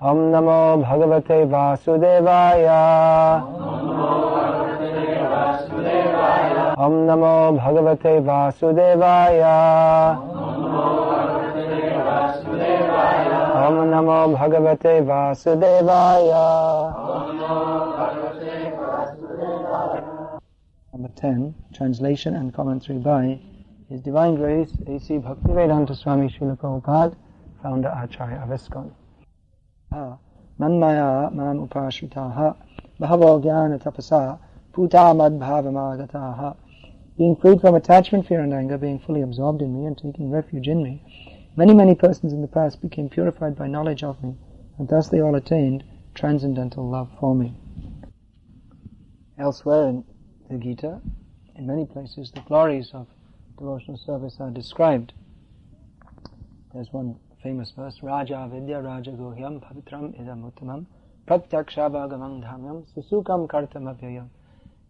Om Namo Bhagavate Vasudevaya. Om Namo Bhagavate Vasudevaya. Om Namo Bhagavate Vasudevaya. Number 10, translation and commentary by His Divine Grace A.C. Bhaktivedanta Swami Srila Prabhupada, founder Acharya of ISKCON. Manmaya mam upashritaha bhavo jnana tapasa puta madbhavamagataha. Being freed from attachment, fear and anger, being fully absorbed in me and taking refuge in me, many persons in the past became purified by knowledge of me, and thus they all attained transcendental love for me. Elsewhere in the Gita, in many places, the glories of devotional service are described. There's one famous verse, Raja Vidya Raja Gohyam Pavitram Idam Uttamam Pratyakshabhagamam Dhamyam Susukam Kartam Avyayam.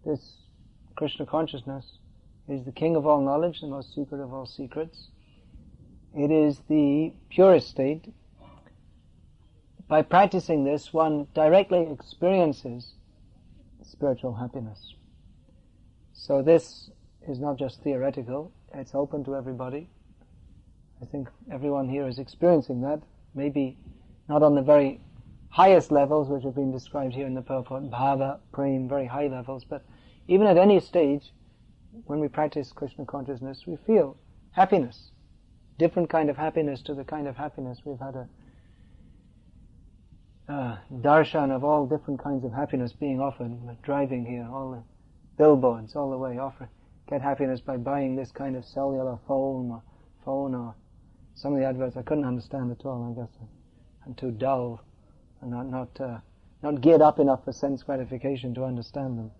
This Krishna consciousness is the king of all knowledge, the most secret of all secrets. It is the purest state. By practicing this, one directly experiences spiritual happiness. So this is not just theoretical, it's open to everybody. I think everyone here is experiencing that, maybe not on the very highest levels which have been described here in the purport, bhava, prem, very high levels, but even at any stage, when we practice Krishna consciousness, we feel happiness. Different kind of happiness to the kind of happiness we've had a darshan of all different kinds of happiness being offered. Driving here, all the billboards all the way offer. Get happiness by buying this kind of cellular phone or some of the adverts I couldn't understand at all. I guess I'm too dull and not geared up enough for sense gratification to understand them.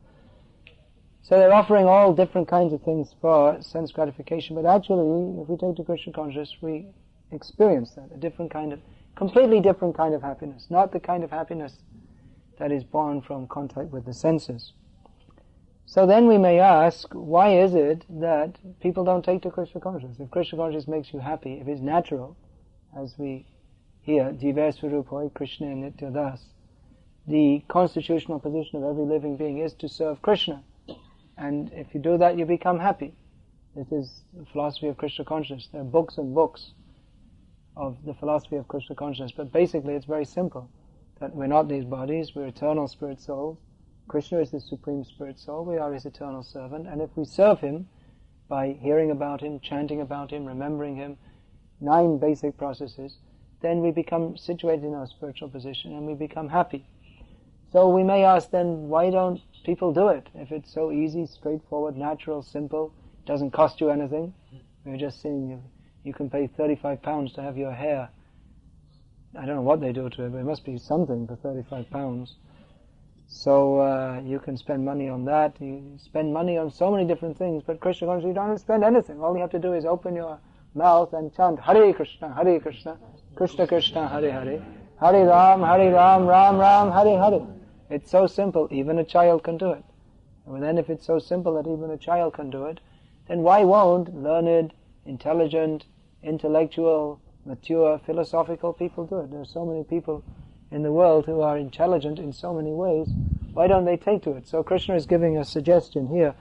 So they're offering all different kinds of things for sense gratification, but actually, if we take to Krishna consciousness, we experience that, completely different kind of happiness, not the kind of happiness that is born from contact with the senses. So then we may ask, why is it that people don't take to Krishna consciousness? If Krishna consciousness makes you happy, if it's natural, as we hear, Jiva Swarupoi Krishna Nityadas, the constitutional position of every living being is to serve Krishna. And if you do that, you become happy. This is the philosophy of Krishna consciousness. There are books and books of the philosophy of Krishna consciousness, but basically it's very simple. That we're not these bodies, we're eternal spirit souls. Krishna is the supreme spirit soul, we are his eternal servant, and if we serve him by hearing about him, chanting about him, remembering him, 9 basic processes, then we become situated in our spiritual position and we become happy. So we may ask then, why don't people do it? If it's so easy, straightforward, natural, simple, doesn't cost you anything. We're just seeing you can pay £35 to have your hair. I don't know what they do to it, but it must be something for £35. So you can spend money on that. You spend money on so many different things, but Krishna consciousness, you don't have to spend anything. All you have to do is open your mouth and chant Hare Krishna, Krishna Krishna, Hare Hare, Hare Ram, Ram Ram, Hare Hare. It's so simple, even a child can do it. And then if it's so simple that even a child can do it, then why won't learned, intelligent, intellectual, mature, philosophical people do it? There are so many people in the world who are intelligent in so many ways. Why don't they take to it? So Krishna is giving a suggestion here.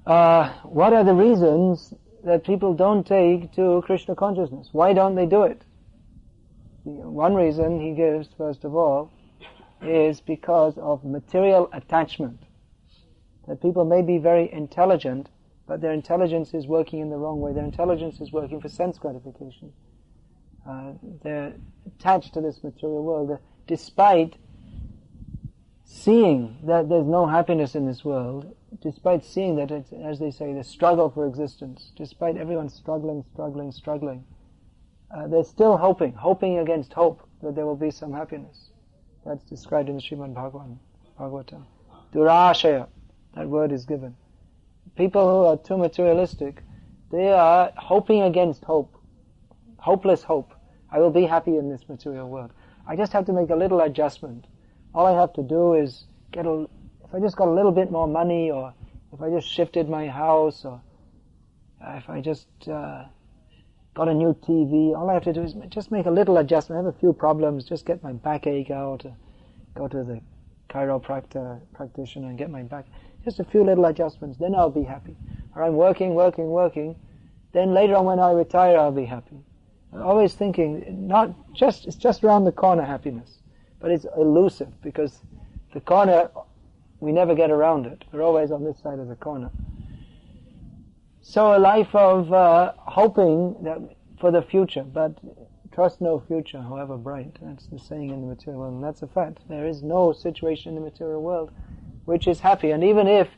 What are the reasons that people don't take to Krishna consciousness? Why don't they do it? One reason he gives, first of all, is because of material attachment. That people may be very intelligent, but their intelligence is working in the wrong way. Their intelligence is working for sense gratification. They're attached to this material world. Despite seeing that there's no happiness in this world, despite seeing that it's, as they say, the struggle for existence, despite everyone struggling, they're still hoping against hope that there will be some happiness. That's described in the Srimad Bhagavatam. Durashaya, that word is given. People who are too materialistic, they are hoping against hope. Hopeless hope. I will be happy in this material world. I just have to make a little adjustment. All I have to do is if I just got a little bit more money, or if I just shifted my house, or if I just got a new TV. All I have to do is just make a little adjustment. I have a few problems. Just get my backache out. Go to the chiropractor practitioner and get my back. Just a few little adjustments. Then I'll be happy. Or I'm working. Then later on when I retire, I'll be happy. I'm always thinking, it's just around the corner happiness. But it's elusive because the corner, we never get around it. We're always on this side of the corner. So a life of hoping that for the future, but trust no future, however bright. That's the saying in the material world, and that's a fact. There is no situation in the material world which is happy. And even if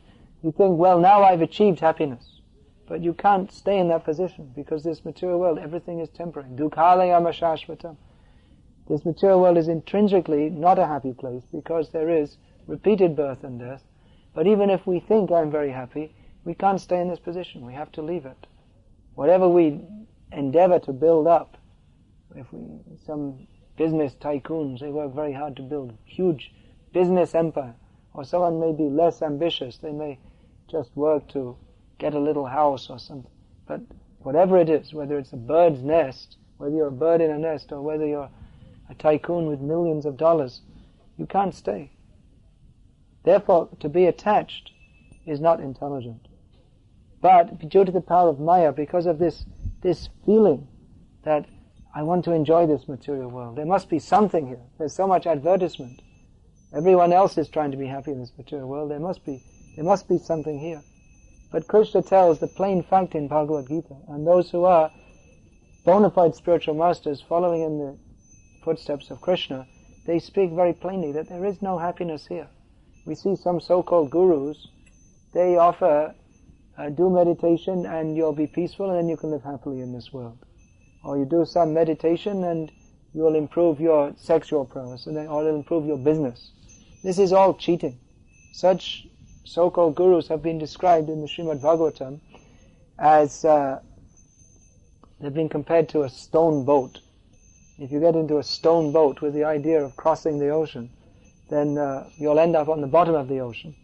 you think, well, now I've achieved happiness, but you can't stay in that position because this material world, everything is temporary. Dukhalayama shashvatam. This material world is intrinsically not a happy place because there is repeated birth and death. But even if we think I'm very happy, we can't stay in this position. We have to leave it. Whatever we endeavor to build up, some business tycoons, they work very hard to build a huge business empire. Or someone may be less ambitious. They may just work to get a little house or something. But whatever it is, whether it's a bird's nest, whether you're a bird in a nest, or whether you're a tycoon with millions of dollars, you can't stay. Therefore, to be attached is not intelligent. But due to the power of Maya, because of this feeling that I want to enjoy this material world, there must be something here. There's so much advertisement. Everyone else is trying to be happy in this material world. There must be something here. But Krishna tells the plain fact in Bhagavad-gita, and those who are bona fide spiritual masters following in the footsteps of Krishna, they speak very plainly that there is no happiness here. We see some so-called gurus, they offer do meditation and you'll be peaceful and then you can live happily in this world. Or you do some meditation and you will improve your sexual prowess, or it'll improve your business. This is all cheating. Such so-called gurus have been described in the Srimad Bhagavatam as they've been compared to a stone boat. If you get into a stone boat with the idea of crossing the ocean, then you'll end up on the bottom of the ocean.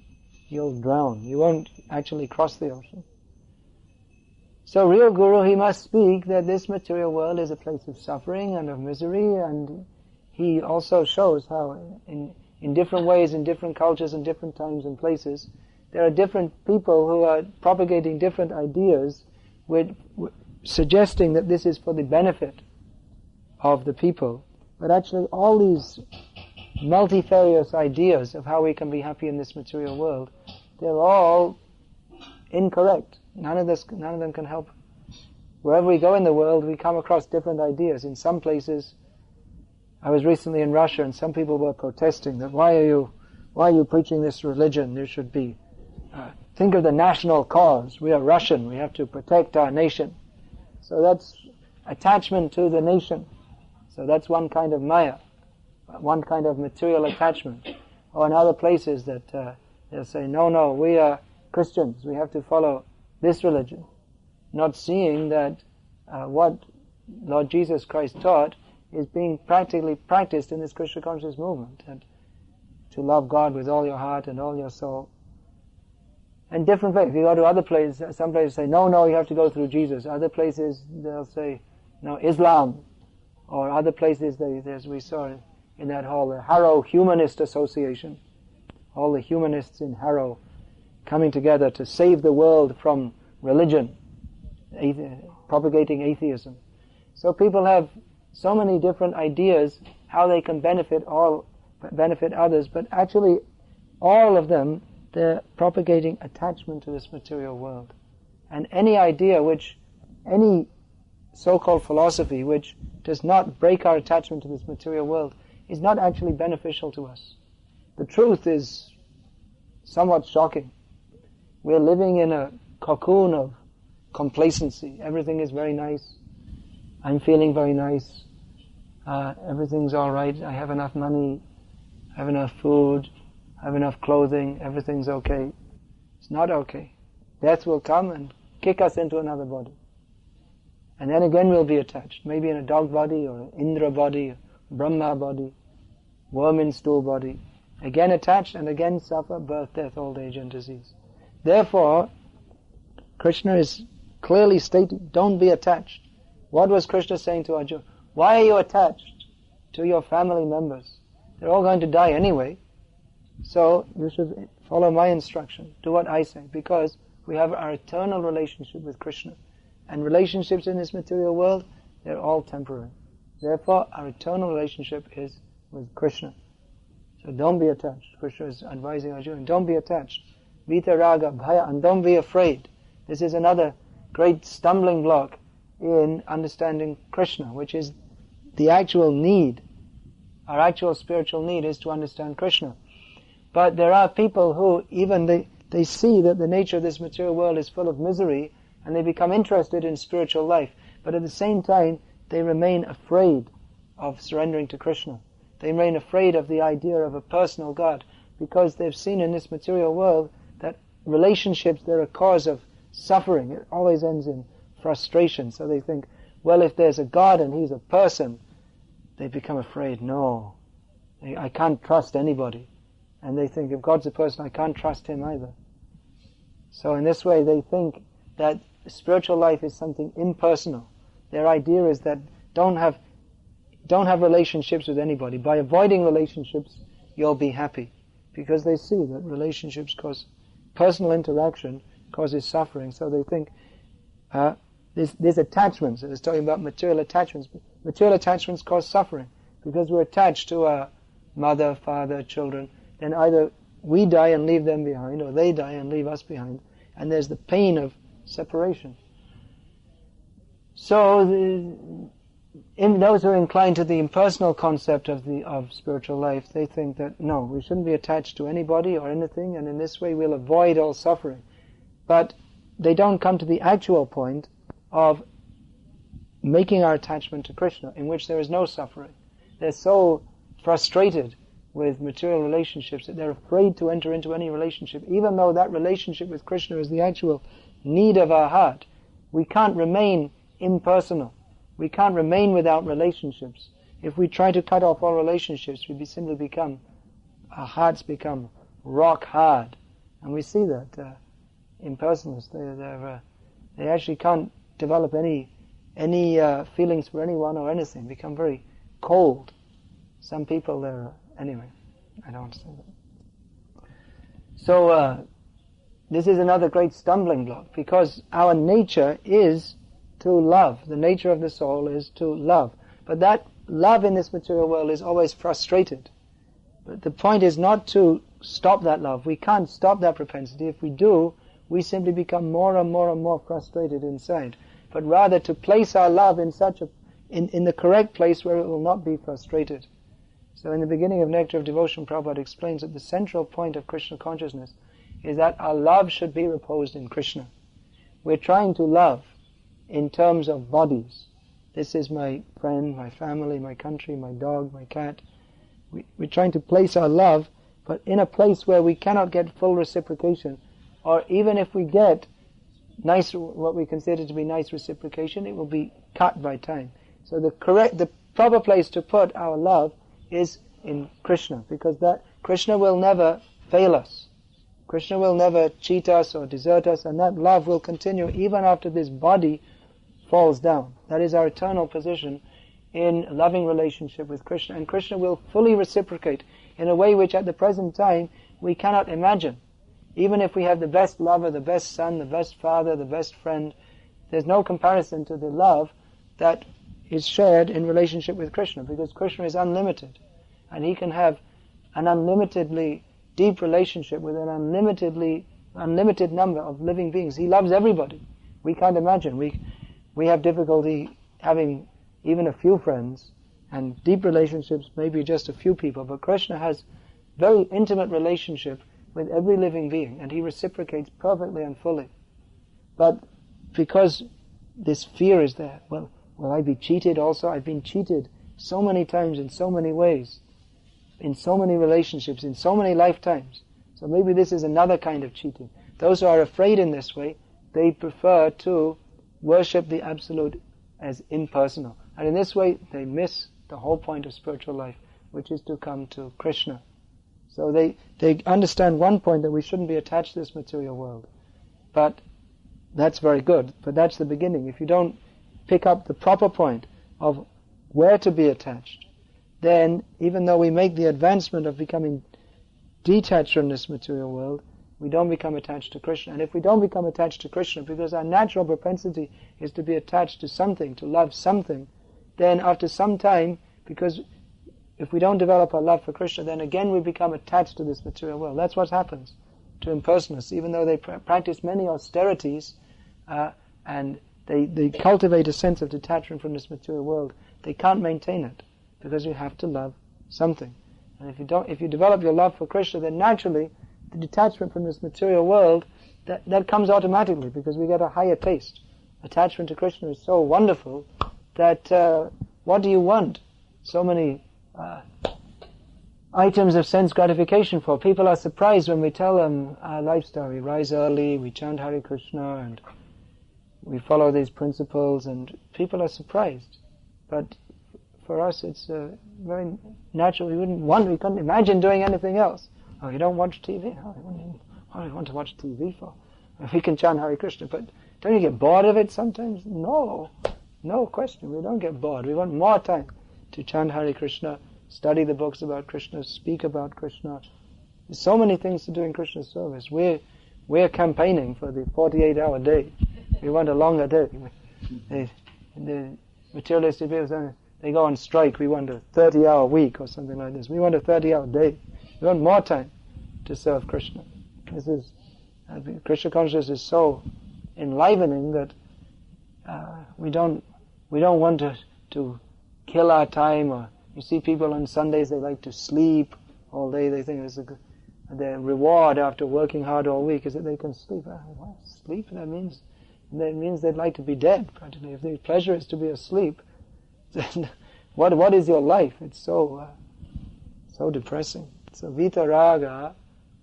You'll drown. You won't actually cross the ocean. So real guru, he must speak that this material world is a place of suffering and of misery, and he also shows how in different ways, in different cultures, in different times and places, there are different people who are propagating different ideas with suggesting that this is for the benefit of the people. But actually all these multifarious ideas of how we can be happy in this material world, they're all incorrect. None of them can help. Wherever we go in the world, we come across different ideas. In some places, I was recently in Russia, and some people were protesting that why are you preaching this religion? There should be think of the national cause. We are Russian. We have to protect our nation. So that's attachment to the nation. So that's one kind of maya, one kind of material attachment. Or in other places that they'll say, no, we are Christians. We have to follow this religion, not seeing that what Lord Jesus Christ taught is being practically practiced in this Krishna conscious movement, and to love God with all your heart and all your soul. And different ways. If you go to other places, some places say, no, you have to go through Jesus. Other places, they'll say, no, Islam. Or other places, as we saw in that hall, the Harrow Humanist Association. All the humanists in Harrow coming together to save the world from religion, propagating atheism. So people have so many different ideas how they can benefit others, but actually all of them, they're propagating attachment to this material world. And any idea any so-called philosophy which does not break our attachment to this material world is not actually beneficial to us. The truth is somewhat shocking. We're living in a cocoon of complacency. Everything is very nice. I'm feeling very nice. Everything's all right. I have enough money. I have enough food. I have enough clothing. Everything's okay. It's not okay. Death will come and kick us into another body. And then again we'll be attached. Maybe in a dog body or an Indra body, a Brahma body, worm in stool body. Again attached and again suffer birth, death, old age and disease. Therefore, Krishna is clearly stating, don't be attached. What was Krishna saying to Arjuna? Why are you attached to your family members? They're all going to die anyway. So you should follow my instruction. Do what I say. Because we have our eternal relationship with Krishna. And relationships in this material world, they're all temporary. Therefore, our eternal relationship is with Krishna. So don't be attached. Krishna is advising Arjuna, don't be attached. Vita raga bhaya, and don't be afraid. This is another great stumbling block in understanding Krishna, which is the actual need. Our actual spiritual need is to understand Krishna. But there are people who, even they see that the nature of this material world is full of misery, and they become interested in spiritual life. But at the same time, they remain afraid of surrendering to Krishna. They remain afraid of the idea of a personal God, because they've seen in this material world that relationships, they're a cause of suffering. It always ends in frustration. So they think, well, if there's a God and he's a person, they become afraid. No, I can't trust anybody. And they think, if God's a person, I can't trust him either. So in this way, they think that spiritual life is something impersonal. Their idea is that don't have relationships with anybody. By avoiding relationships, you'll be happy. Because they see that relationships cause personal interaction causes suffering. So they think there's attachments. It's talking about material attachments. Material attachments cause suffering because we're attached to our mother, father, children. Then either we die and leave them behind, or they die and leave us behind. And there's the pain of separation. So those who are inclined to the impersonal concept of spiritual life, they think that no, we shouldn't be attached to anybody or anything, and in this way we'll avoid all suffering. But they don't come to the actual point of making our attachment to Krishna, in which there is no suffering. They're so frustrated with material relationships that they're afraid to enter into any relationship, even though that relationship with Krishna is the actual need of our heart. We can't remain impersonal. We can't remain without relationships. If we try to cut off all relationships, our hearts become rock hard. And we see that impersonalists, they actually can't develop any feelings for anyone or anything, become very cold. Some people, anyway, I don't want to say that. So, this is another great stumbling block, because our nature is to love. The nature of the soul is to love. But that love in this material world is always frustrated. But the point is not to stop that love. We can't stop that propensity. If we do, we simply become more and more and more frustrated inside. But rather to place our love in in the correct place where it will not be frustrated. So in the beginning of Nectar of Devotion, Prabhupada explains that the central point of Krishna consciousness is that our love should be reposed in Krishna. We're trying to love in terms of bodies. This is my friend, my family, my country, my dog, my cat. We're trying to place our love, but in a place where we cannot get full reciprocation, or even if we get what we consider to be nice reciprocation, it will be cut by time. So the proper place to put our love is in Krishna, because that Krishna will never fail us. Krishna will never cheat us or desert us, and that love will continue even after this body falls down. That is our eternal position in a loving relationship with Krishna, and Krishna will fully reciprocate in a way which at the present time we cannot imagine. Even if we have the best lover, the best son, the best father, the best friend, there's no comparison to the love that is shared in relationship with Krishna, because Krishna is unlimited, and he can have an unlimitedly deep relationship with an unlimited number of living beings. He loves everybody. We can't imagine. We have difficulty having even a few friends, and deep relationships, maybe just a few people, but Krishna has very intimate relationship with every living being, and he reciprocates perfectly and fully. But because this fear is there, well, will I be cheated also? I've been cheated so many times in so many ways, in so many relationships, in so many lifetimes. So maybe this is another kind of cheating. Those who are afraid in this way, they prefer to worship the Absolute as impersonal. And in this way, they miss the whole point of spiritual life, which is to come to Krishna. So they understand one point, that we shouldn't be attached to this material world. But that's very good. But that's the beginning. If you don't pick up the proper point of where to be attached, then even though we make the advancement of becoming detached from this material world, we don't become attached to Krishna. And if we don't become attached to Krishna, because our natural propensity is to be attached to something, to love something, then after some time, because if we don't develop our love for Krishna, then again we become attached to this material world. That's what happens to impersonalists. Even though they practice many austerities and they cultivate a sense of detachment from this material world, they can't maintain it, because you have to love something. And if you develop your love for Krishna, then naturally the detachment from this material world, that comes automatically, because we get a higher taste. Attachment to Krishna is so wonderful that what do you want so many items of sense gratification for? People are surprised when we tell them our lifestyle. We rise early, we chant Hare Krishna, and we follow these principles, and people are surprised. But for us it's very natural. We couldn't imagine doing anything else. Oh, you don't watch TV? What do you want to watch TV for? We can chant Hare Krishna, but don't you get bored of it sometimes? No question. We don't get bored. We want more time to chant Hare Krishna, study the books about Krishna, speak about Krishna. There's so many things to do in Krishna's service. We're campaigning for the 48-hour day. We want a longer day. The materialistic people, they go on strike. We want a 30-hour week or something like this. We want a 30-hour day. We want more time to serve Krishna. Krishna consciousness is so enlivening that we don't want to kill our time. Or you see people on Sundays, they like to sleep all day. They think their reward after working hard all week is that they can sleep. What? Sleep? That means they'd like to be dead practically. If the pleasure is to be asleep, then what is your life? It's so depressing. So vita raga,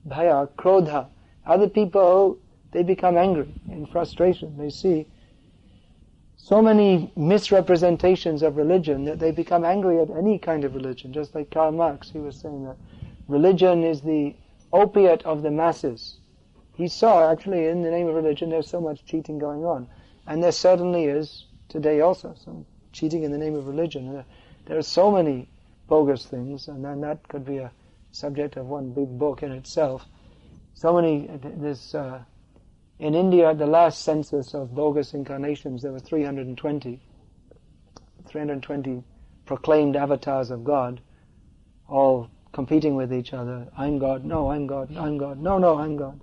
bhaya, krodha. Other people, they become angry in frustration. They see so many misrepresentations of religion that they become angry at any kind of religion. Just like Karl Marx, he was saying that religion is the opiate of the masses. He saw actually in the name of religion there's so much cheating going on. And there certainly is today also some cheating in the name of religion. There are so many bogus things, and then that could be a subject of one big book in itself. So many, in India, at the last census of bogus incarnations, there were 320 proclaimed avatars of God, all competing with each other. I'm God, no, I'm God, I'm God, no, I'm God.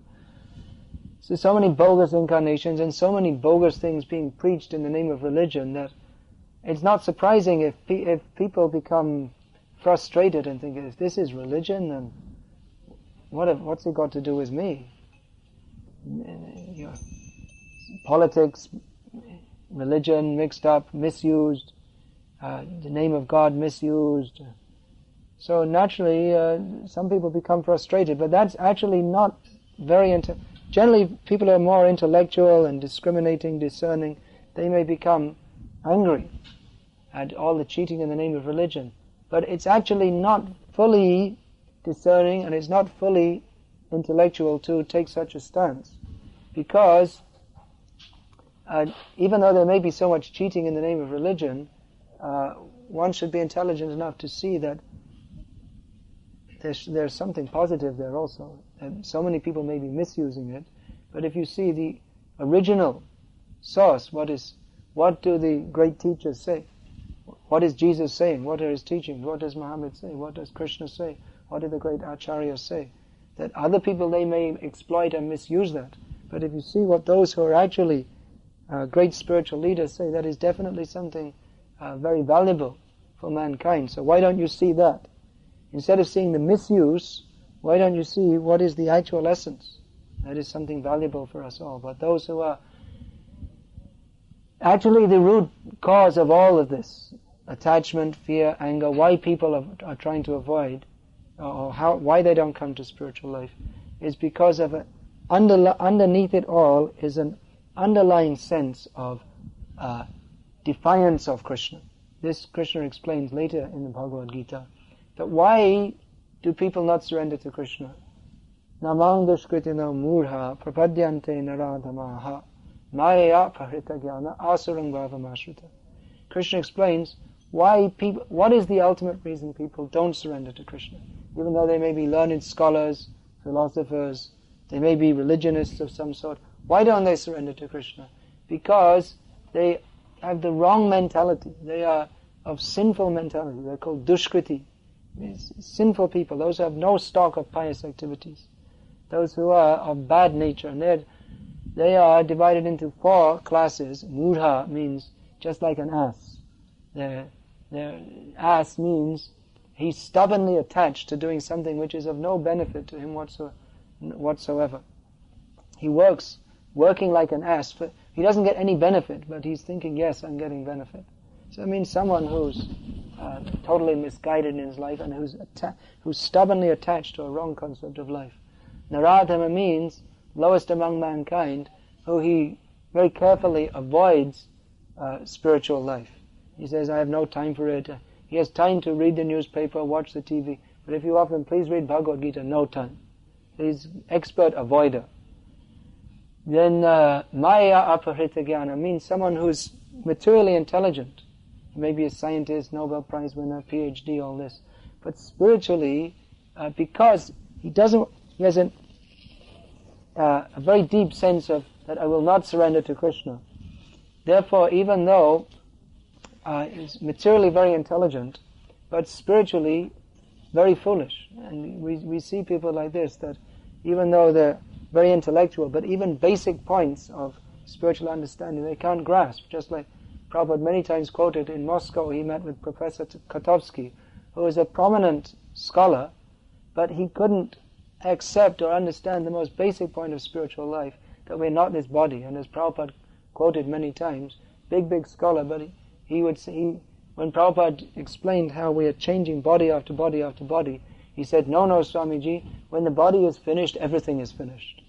So many bogus incarnations and so many bogus things being preached in the name of religion that it's not surprising if people become frustrated and think, if this is religion, then what's it got to do with me? Politics, religion mixed up, misused, the name of God misused. So naturally, some people become frustrated, but that's actually not very... Generally, people who are more intellectual and discriminating, discerning, they may become angry at all the cheating in the name of religion. But it's actually not fully discerning and it's not fully intellectual to take such a stance. Because even though there may be so much cheating in the name of religion, one should be intelligent enough to see that there's something positive there also. And so many people may be misusing it, but if you see the original source, what do the great teachers say? What is Jesus saying? What are his teachings? What does Muhammad say? What does Krishna say? What do the great acharyas say? That other people, they may exploit and misuse that. But if you see what those who are actually great spiritual leaders say, that is definitely something very valuable for mankind. So why don't you see that? Instead of seeing the misuse, why don't you see what is the actual essence? That is something valuable for us all. But those who are actually the root cause of all of this, attachment, fear, anger, why people are trying to avoid, or why they don't come to spiritual life, is because of underneath it all is an underlying sense of defiance of Krishna. This Krishna explains later in the Bhagavad-gita. But why do people not surrender to Krishna? Namang dushkritino murha prapadyante naradhamaha maya parita jnana asarang bhavamashrita. Krishna explains what is the ultimate reason people don't surrender to Krishna. Even though they may be learned scholars, philosophers, they may be religionists of some sort, why don't they surrender to Krishna? Because they have the wrong mentality. They are of sinful mentality. They're called dushkriti. Sinful people, those who have no stock of pious activities. Those who are of bad nature. And they are divided into 4 classes. Mudha means just like an ass. Their ass means he's stubbornly attached to doing something which is of no benefit to him whatsoever. He working like an ass. He doesn't get any benefit, but he's thinking, yes, I'm getting benefit. So it means someone who's totally misguided in his life and who's stubbornly attached to a wrong concept of life. Naradhama means lowest among mankind, who he very carefully avoids spiritual life. He says, I have no time for it. He has time to read the newspaper, watch the TV, but if you offer him, please read Bhagavad-gita, no time. He's expert avoider. Then maya aparita jnana means someone who's materially intelligent. He may be a scientist, Nobel Prize winner, PhD, all this. But spiritually, because he has a very deep sense of that I will not surrender to Krishna. Therefore, even though he's materially very intelligent, but spiritually very foolish. And we see people like this, that even though they're very intellectual, but even basic points of spiritual understanding they can't grasp. Just like Prabhupada many times quoted, in Moscow he met with Professor Kotovsky, who is a prominent scholar, but he couldn't accept or understand the most basic point of spiritual life, that we're not this body. And as Prabhupada quoted many times, big scholar, but he would say, when Prabhupada explained how we are changing body after body after body, he said, no, Swamiji, when the body is finished, everything is finished.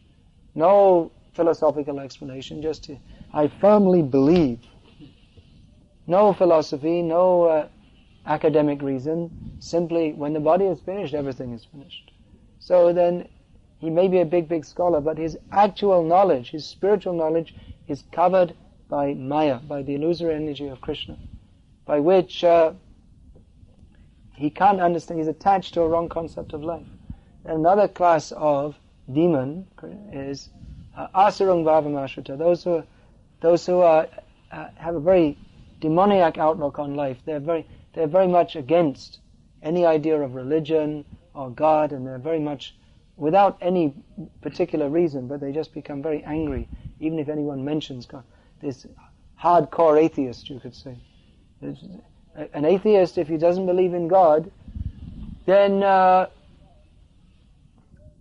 No philosophical explanation, just I firmly believe. No philosophy, no academic reason, simply when the body is finished, everything is finished. So then, he may be a big scholar, but his actual knowledge, his spiritual knowledge, is covered by Maya, by the illusory energy of Krishna, by which he can't understand, he's attached to a wrong concept of life. Another class of demon is asarang bhavamashrita, those who have a very demoniac outlook on life. They're very much against any idea of religion or God, and they're very much without any particular reason, but they just become very angry, even if anyone mentions God. This hardcore atheist, you could say. An atheist, if he doesn't believe in God, then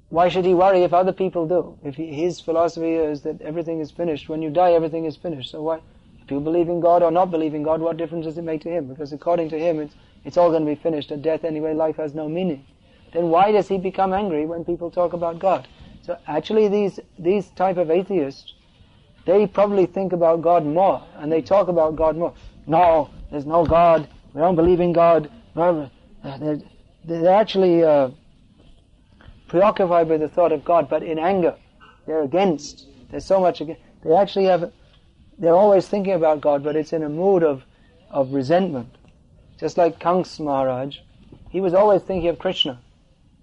why should he worry if other people do? If his philosophy is that everything is finished, when you die everything is finished, so why? If you believe in God or not believe in God, what difference does it make to him? Because according to him, it's all going to be finished at death anyway, life has no meaning. Then why does he become angry when people talk about God? So actually these type of atheists, they probably think about God more, and they talk about God more. No, there's no God, we don't believe in God. They're actually preoccupied with the thought of God, but in anger. They're against. There's so much against. They're always thinking about God, but it's in a mood of resentment. Just like Kansa Maharaj, he was always thinking of Krishna,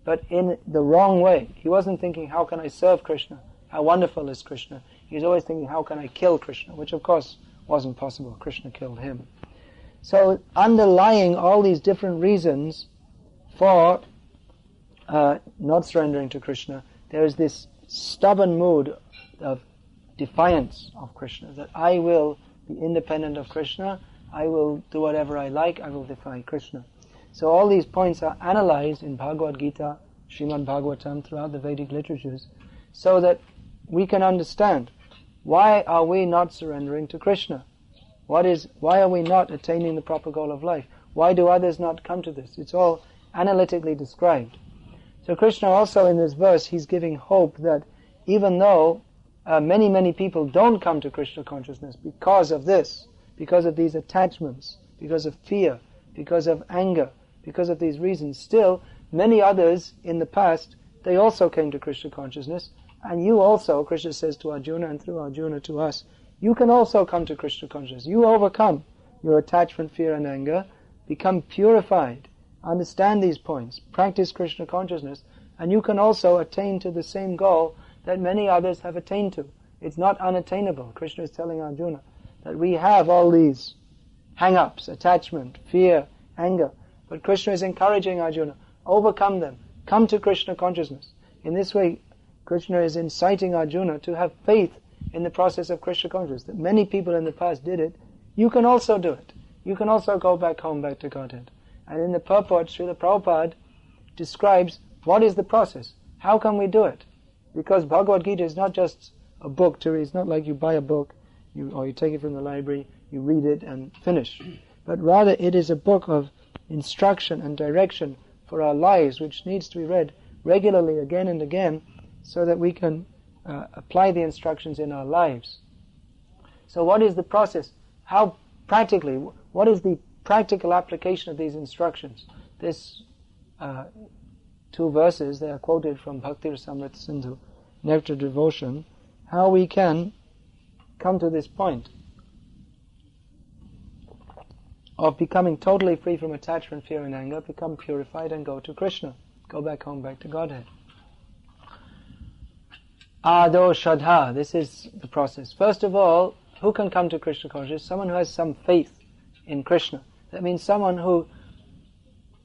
but in the wrong way. He wasn't thinking, how can I serve Krishna? How wonderful is Krishna? He was always thinking, how can I kill Krishna? Which of course wasn't possible. Krishna killed him. So underlying all these different reasons for not surrendering to Krishna, there is this stubborn mood of defiance of Krishna, that I will be independent of Krishna, I will do whatever I like, I will defy Krishna. So all these points are analyzed in Bhagavad-gita, Srimad Bhagavatam, throughout the Vedic literatures, so that we can understand, why are we not surrendering to Krishna? Why are we not attaining the proper goal of life? Why do others not come to this? It's all analytically described. So Krishna also in this verse, he's giving hope that even though many people don't come to Krishna consciousness because of this, because of these attachments, because of fear, because of anger, because of these reasons, still many others in the past, they also came to Krishna consciousness, and you also, Krishna says to Arjuna, and through Arjuna to us, you can also come to Krishna consciousness. You overcome your attachment, fear and anger, become purified, understand these points, practice Krishna consciousness, and you can also attain to the same goal that many others have attained to. It's not unattainable. Krishna is telling Arjuna that we have all these hang-ups, attachment, fear, anger, but Krishna is encouraging Arjuna, overcome them, come to Krishna consciousness. In this way, Krishna is inciting Arjuna to have faith in the process of Krishna consciousness, that many people in the past did it. You can also do it. You can also go back home, back to Godhead. And in the purport, Srila Prabhupada describes what is the process. How can we do it? Because Bhagavad-gita is not just a book to read. It's not like you buy a book, or you take it from the library, you read it and finish. But rather it is a book of instruction and direction for our lives, which needs to be read regularly again and again, so that we can apply the instructions in our lives. So what is the process? How practically, what is the practical application of these instructions? This 2 verses, they are quoted from Bhakti Rasamrita Sindhu, Nectar Devotion, how we can come to this point of becoming totally free from attachment, fear and anger, become purified and go to Krishna, go back home, back to Godhead. Ado Shraddha, this is the process. First of all, who can come to Krishna consciousness? Someone who has some faith in Krishna. That means someone who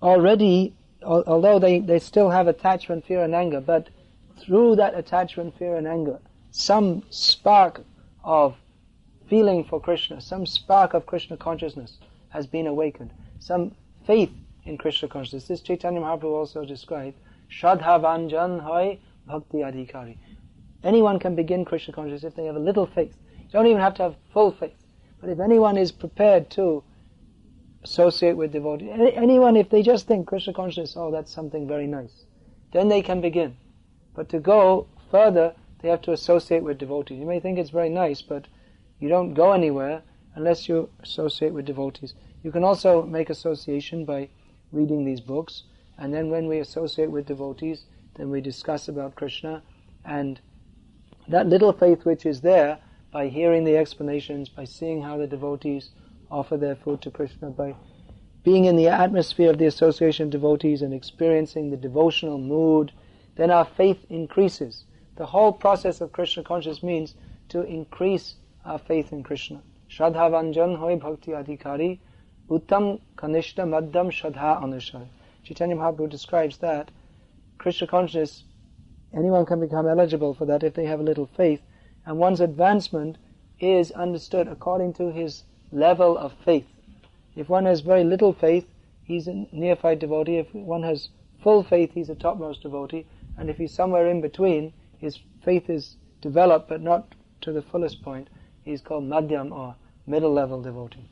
already, although they still have attachment, fear and anger, but through that attachment, fear and anger, some spark of feeling for Krishna, some spark of Krishna consciousness has been awakened. Some faith in Krishna consciousness. This Chaitanya Mahaprabhu also described, Shraddha Vanjan Hoy Bhakti Adhikari. Anyone can begin Krishna consciousness if they have a little faith. You don't even have to have full faith. But if anyone is prepared to associate with devotees, anyone, if they just think Krishna consciousness, oh, that's something very nice, then they can begin. But to go further, they have to associate with devotees. You may think it's very nice, but you don't go anywhere unless you associate with devotees. You can also make association by reading these books, and then when we associate with devotees, then we discuss about Krishna, and that little faith which is there, by hearing the explanations, by seeing how the devotees offer their food to Krishna, by being in the atmosphere of the association of devotees and experiencing the devotional mood, then our faith increases. The whole process of Krishna consciousness means to increase our faith in Krishna. Shraddha Vanjan Hoy Bhakti Adhikari Uttam Kanishta Maddam Shraddha Anushay. Chaitanya Mahaprabhu describes that Krishna consciousness, anyone can become eligible for that if they have a little faith, and one's advancement is understood according to his level of faith. If one has very little faith, he's a neophyte devotee. If one has full faith, he's a topmost devotee. And if he's somewhere in between, his faith is developed but not to the fullest point, he's called madhyam, or middle level devotee.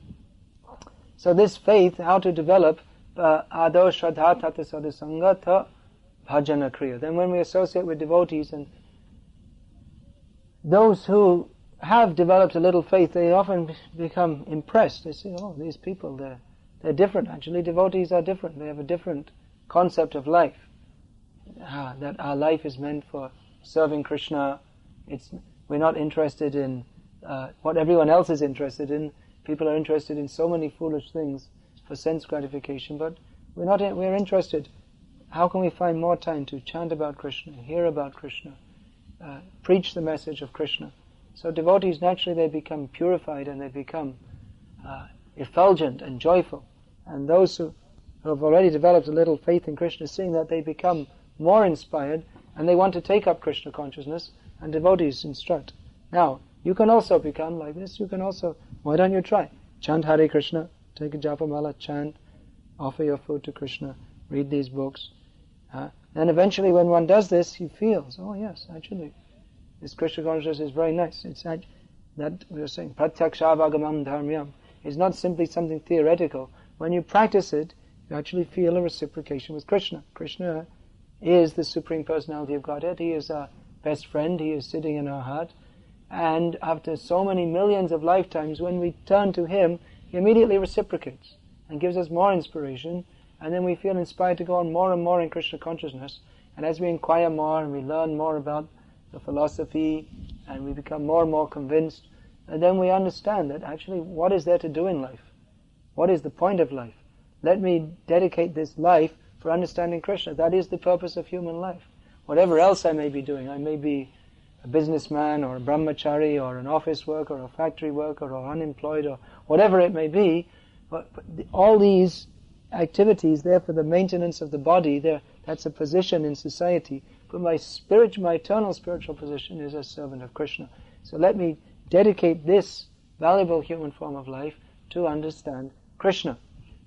So this faith, how to develop, ado shraddha tata sadhusanga ta bhajana kriya. Then when we associate with devotees, and those who have developed a little faith, they often become impressed. They say, oh, these people, they're different. Actually, devotees are different. They have a different concept of life. That our life is meant for serving Krishna. We're not interested in what everyone else is interested in. People are interested in so many foolish things for sense gratification, but we're interested. How can we find more time to chant about Krishna, hear about Krishna, preach the message of Krishna? So devotees, naturally, they become purified and they become effulgent and joyful. And those who have already developed a little faith in Krishna, seeing that, they become more inspired and they want to take up Krishna consciousness, and devotees instruct. Now, you can also become like this. You can also, why don't you try? Chant Hare Krishna, take a japamala, chant, offer your food to Krishna, read these books. Then eventually when one does this, he feels, oh yes, actually, this Krishna consciousness is very nice. It's that we are saying, pratyakshaavagamam dharmyam, is not simply something theoretical. When you practice it, you actually feel a reciprocation with Krishna. Krishna is the Supreme Personality of Godhead. He is our best friend. He is sitting in our heart. And after so many millions of lifetimes, when we turn to Him, He immediately reciprocates and gives us more inspiration. And then we feel inspired to go on more and more in Krishna consciousness. And as we inquire more and we learn more about the philosophy, and we become more and more convinced, and then we understand that actually what is there to do in life? What is the point of life? Let me dedicate this life for understanding Krishna. That is the purpose of human life. Whatever else I may be doing, I may be a businessman or a brahmachari or an office worker or a factory worker or unemployed or whatever it may be, but all these activities, they're for the maintenance of the body, that's a position in society, but my eternal spiritual position is as servant of Krishna. So let me dedicate this valuable human form of life to understand Krishna.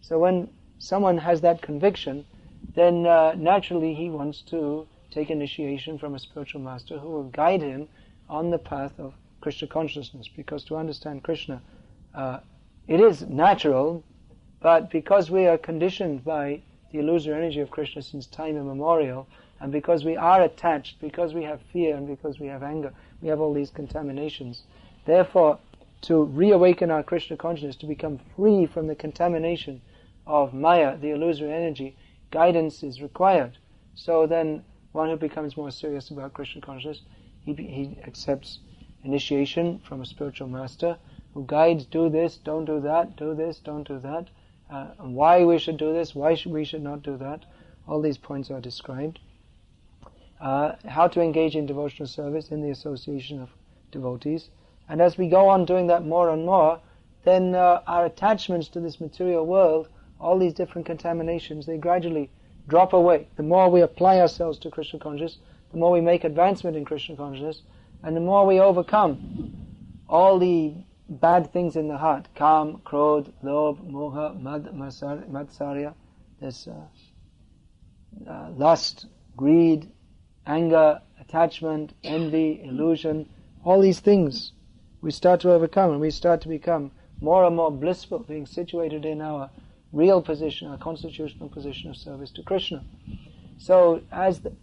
So when someone has that conviction, then naturally he wants to take initiation from a spiritual master who will guide him on the path of Krishna consciousness, because to understand Krishna, it is natural, but because we are conditioned by the illusory energy of Krishna since time immemorial, and because we are attached, because we have fear and because we have anger, we have all these contaminations. Therefore, to reawaken our Krishna consciousness, to become free from the contamination of Maya, the illusory energy, guidance is required. So then, one who becomes more serious about Krishna consciousness, he accepts initiation from a spiritual master who guides, do this, don't do that, do this, don't do that, and why we should do this, why we should not do that. All these points are described. How to engage in devotional service in the association of devotees. And as we go on doing that more and more, then our attachments to this material world, all these different contaminations, they gradually drop away. The more we apply ourselves to Krishna consciousness, the more we make advancement in Krishna consciousness, and the more we overcome all the bad things in the heart, kam, krodh, lobh, moha, mad, matsarya, this lust, greed, anger, attachment, envy, illusion, all these things we start to overcome, and we start to become more and more blissful, being situated in our real position, our constitutional position of service to Krishna. So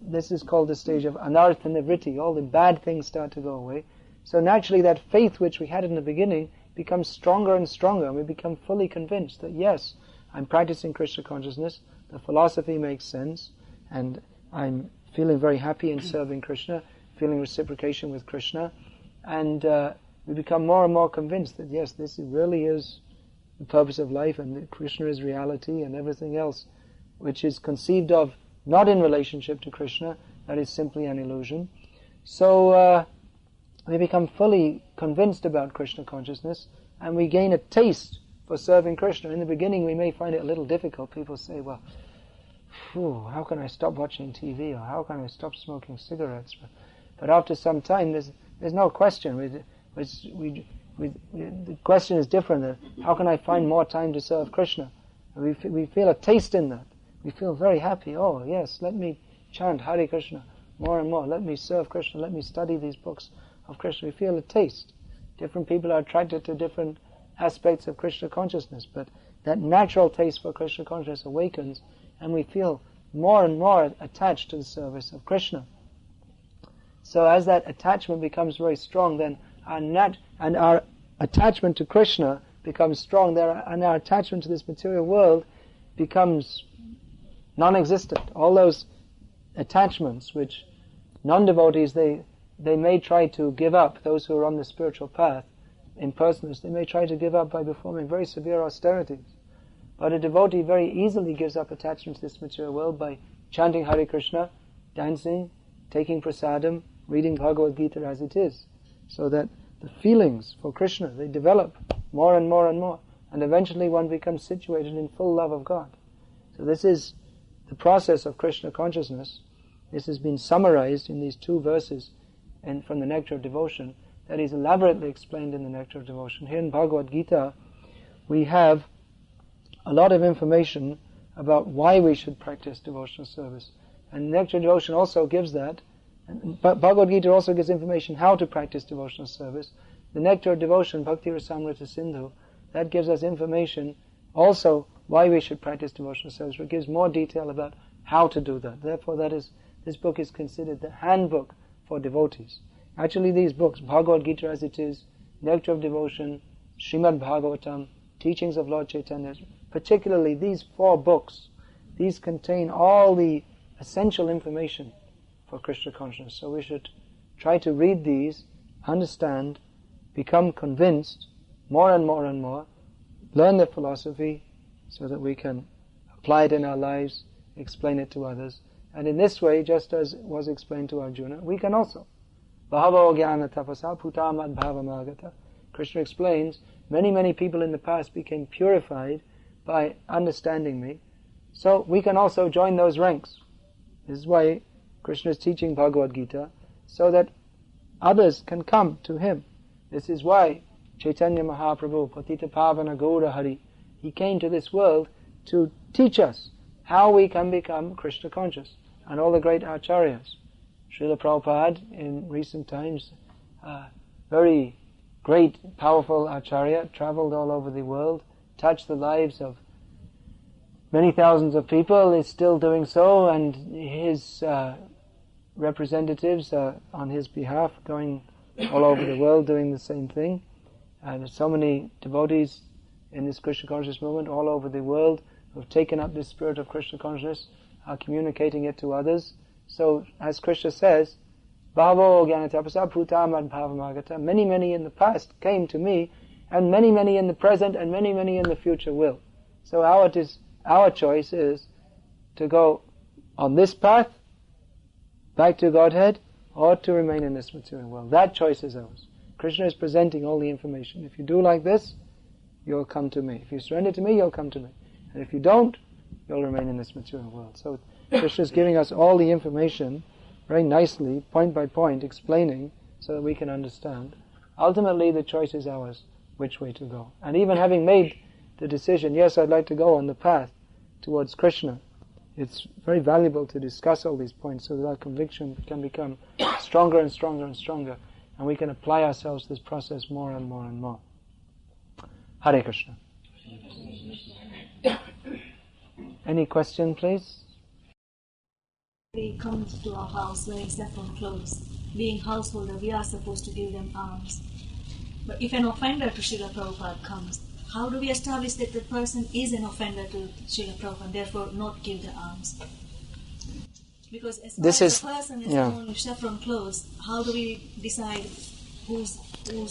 this is called the stage of anartha nivritti, all the bad things start to go away. So naturally that faith which we had in the beginning becomes stronger and stronger, and we become fully convinced that yes, I'm practicing Krishna consciousness, the philosophy makes sense, and I'm feeling very happy in serving Krishna, feeling reciprocation with Krishna, and we become more and more convinced that yes, this really is the purpose of life, and that Krishna is reality, and everything else which is conceived of not in relationship to Krishna, that is simply an illusion. So we become fully convinced about Krishna consciousness, and we gain a taste for serving Krishna. In the beginning we may find it a little difficult. People say, well, how can I stop watching TV, or how can I stop smoking cigarettes? But after some time there's no question. The question is different. How can I find more time to serve Krishna? And we feel a taste in that. We feel very happy. Oh yes, let me chant Hare Krishna more and more. Let me serve Krishna. Let me study these books of Krishna. We feel a taste. Different people are attracted to different aspects of Krishna consciousness, but that natural taste for Krishna consciousness awakens, and we feel more and more attached to the service of Krishna. So as that attachment becomes very strong, then our attachment to Krishna becomes strong there, and our attachment to this material world becomes non-existent. All those attachments which non-devotees, they may try to give up, those who are on the spiritual path, impersonalists, they may try to give up by performing very severe austerities. But a devotee very easily gives up attachment to this material world by chanting Hare Krishna, dancing, taking prasadam, reading Bhagavad-gita as it is, so that the feelings for Krishna, they develop more and more and more, and eventually one becomes situated in full love of God. So this is the process of Krishna consciousness. This has been summarized in these 2 verses and from the Nectar of Devotion that is elaborately explained in the Nectar of Devotion. Here in Bhagavad-gita we have a lot of information about why we should practice devotional service. And Nectar of Devotion also gives that. But Bhagavad-gita also gives information how to practice devotional service. The Nectar of Devotion, Bhakti Rasamrita Sindhu, that gives us information also why we should practice devotional service. It gives more detail about how to do that. Therefore, this book is considered the handbook for devotees. Actually, these books, Bhagavad-gita as it is, Nectar of Devotion, Srimad Bhagavatam, Teachings of Lord Chaitanya, particularly these 4 books, these contain all the essential information for Krishna consciousness. So we should try to read these, understand, become convinced more and more and more, learn the philosophy so that we can apply it in our lives, explain it to others. And in this way, just as was explained to Arjuna, we can also. Bhavo jnana tapasa putamad bhavamagata. Krishna explains, many people in the past became purified by understanding me. So we can also join those ranks. This is why Krishna is teaching Bhagavad-gita, so that others can come to him. This is why Chaitanya Mahaprabhu, Patita Pavana Gaura Hari, he came to this world to teach us how we can become Krishna conscious. And all the great acharyas. Srila Prabhupada, in recent times, very great, powerful acharya, traveled all over the world, touched the lives of many thousands of people, is still doing so, and his representatives are on his behalf going all over the world doing the same thing. And there's so many devotees in this Krishna consciousness movement all over the world who have taken up this spirit of Krishna consciousness, are communicating it to others. So, as Krishna says, Bhavo jnanatapasa putamad bhavamagata, many in the past came to me, and many in the present, and many in the future will. So our choice is to go on this path, back to Godhead, or to remain in this material world. That choice is ours. Krishna is presenting all the information. If you do like this, you'll come to me. If you surrender to me, you'll come to me. And if you don't, you'll remain in this material world. So Krishna is giving us all the information very nicely, point by point, explaining so that we can understand. Ultimately, the choice is ours, which way to go. And even having made the decision, yes, I'd like to go on the path towards Krishna, it's very valuable to discuss all these points so that our conviction can become stronger and stronger and stronger, and we can apply ourselves to this process more and more and more. Hare Krishna. Any question, please? We come to our house wearing saffron clothes. Being householder, we are supposed to give them alms. But if an offender to Srila Prabhupada comes, how do we establish that the person is an offender to Srila Prabhupada and therefore not give the alms? Because as far as the person is wearing saffron clothes, how do we decide who's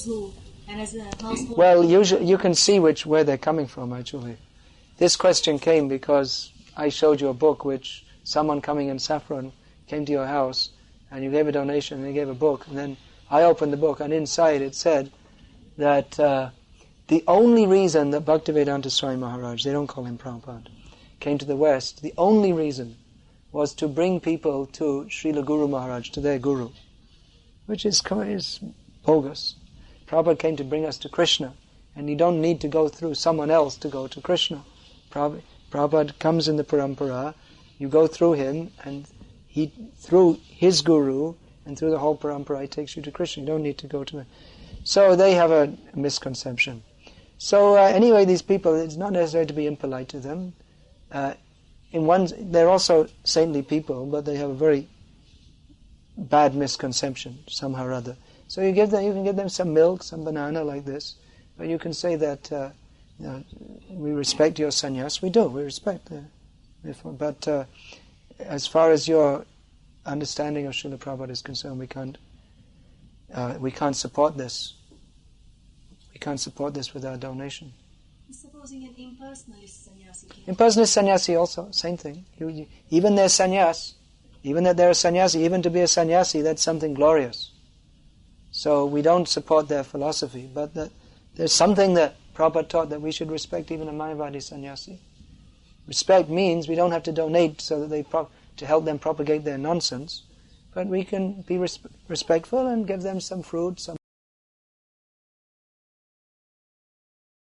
who? And as a householder... Well, usually you can see where they're coming from, actually. This question came because I showed you a book which someone coming in saffron came to your house and you gave a donation and they gave a book, and then I opened the book and inside it said that the only reason that Bhaktivedanta Swami Maharaj, they don't call him Prabhupada, came to the West, the only reason was to bring people to Srila Guru Maharaj, to their Guru, which is bogus. Prabhupada came to bring us to Krishna, and you don't need to go through someone else to go to Krishna. Prabhupada comes in the parampara, you go through him, and he, through his guru, and through the whole parampara, he takes you to Krishna. You don't need to go to him. So they have a misconception. So anyway, these people, it's not necessary to be impolite to them. They're also saintly people, but they have a very bad misconception, somehow or other. So you can give them some milk, some banana like this, but you can say that we respect your sannyas. We do. We respect. But as far as your understanding of Srila Prabhupada is concerned, we can't support this. We can't support this with our donation. Supposing an impersonalist sannyasi. Impersonalist sannyasi also, same thing. Even their sannyas, even that they're a sannyasi, even to be a sannyasi, that's something glorious. So we don't support their philosophy, but there's something that Prabhupada taught that we should respect even a Mayavadi sannyasi. Respect means we don't have to donate so that to help them propagate their nonsense, but we can be respectful and give them some fruit, some